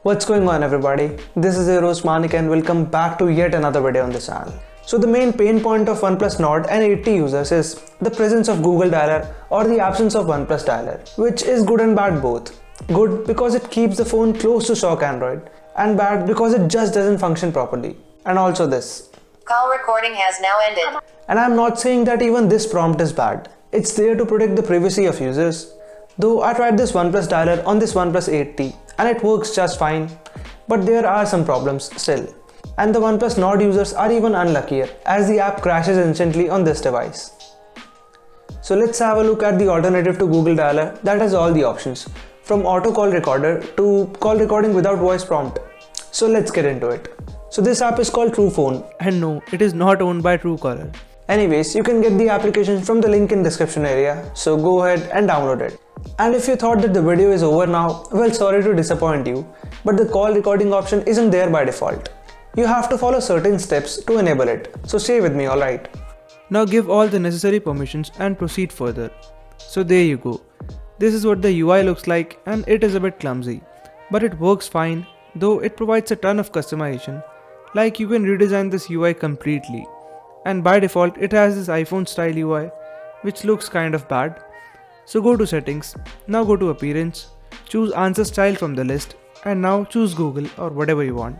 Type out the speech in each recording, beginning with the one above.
What's going on everybody? This is your host Manik and welcome back to yet another video on the channel. So the main pain point of Oneplus Nord and 80 users is the presence of Google Dialer or the absence of OnePlus Dialer, which is good and bad both. Good because it keeps the phone close to stock Android, and bad because it just doesn't function properly. And also this. Call recording has now ended. And I'm not saying that even this prompt is bad. It's there to protect the privacy of users. Though I tried this OnePlus Dialer on this OnePlus 8T and it works just fine, but there are some problems still. And the OnePlus Nord users are even unluckier as the app crashes instantly on this device. So let's have a look at the alternative to Google Dialer that has all the options, from auto call recorder to call recording without voice prompt. So let's get into it. So this app is called TruePhone, and no, it is not owned by Truecaller. Anyways, you can get the application from the link in description area, so go ahead and download it. And if you thought that the video is over now, well, sorry to disappoint you, but the call recording option isn't there by default. You have to follow certain steps to enable it, so stay with me, alright? Now give all the necessary permissions and proceed further. So there you go. This is what the UI looks like, and it is a bit clumsy, but it works fine, though it provides a ton of customization. Like you can redesign this UI completely. And by default it has this iPhone style UI, which looks kind of bad. So go to settings, now go to appearance, choose answer style from the list, and now choose Google or whatever you want.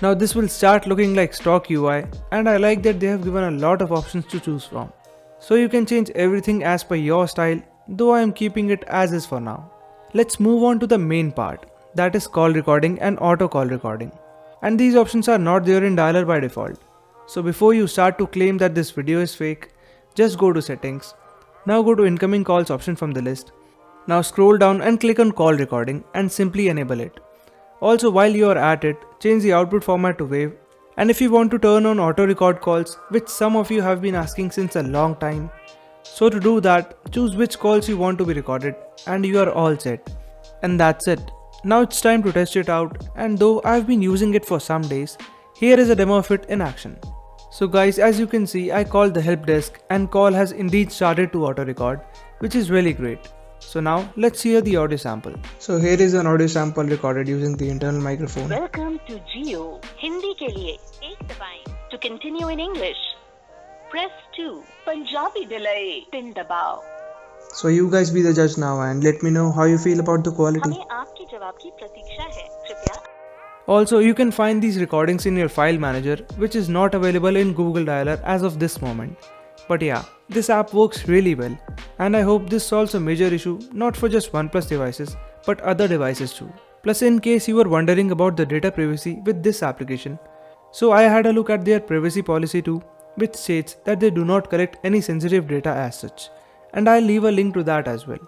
Now this will start looking like stock UI, and I like that they have given a lot of options to choose from. So you can change everything as per your style, though I am keeping it as is for now. Let's move on to the main part, that is call recording and auto call recording. And these options are not there in Dialer by default. So before you start to claim that this video is fake, just go to settings. Now go to incoming calls option from the list. Now scroll down and click on call recording and simply enable it. Also, while you are at it, change the output format to WAV. And if you want to turn on auto record calls, which some of you have been asking since a long time, so to do that, choose which calls you want to be recorded and you are all set. And that's it. Now it's time to test it out, and though I've been using it for some days, here is a demo of it in action. So guys, as you can see, I called the help desk and call has indeed started to auto record, which is really great. So now let's hear the audio sample. So here is an audio sample recorded using the internal microphone. Welcome to Jio. Hindi के लिए एक दबाएं. To continue in English, press 2. Punjabi delay. Pin दबाओ. So you guys be the judge now and let me know how you feel about the quality. हमें आपके जवाब की प्रतीक्षा है. कृपया. Also, you can find these recordings in your file manager, which is not available in Google Dialer as of this moment. But yeah, this app works really well, and I hope this solves a major issue not for just OnePlus devices, but other devices too. Plus, in case you were wondering about the data privacy with this application, so I had a look at their privacy policy too, which states that they do not collect any sensitive data as such, and I'll leave a link to that as well.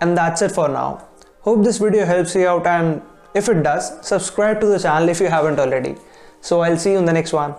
And that's it for now. Hope this video helps you out, and if it does, subscribe to the channel if you haven't already. So I'll see you in the next one.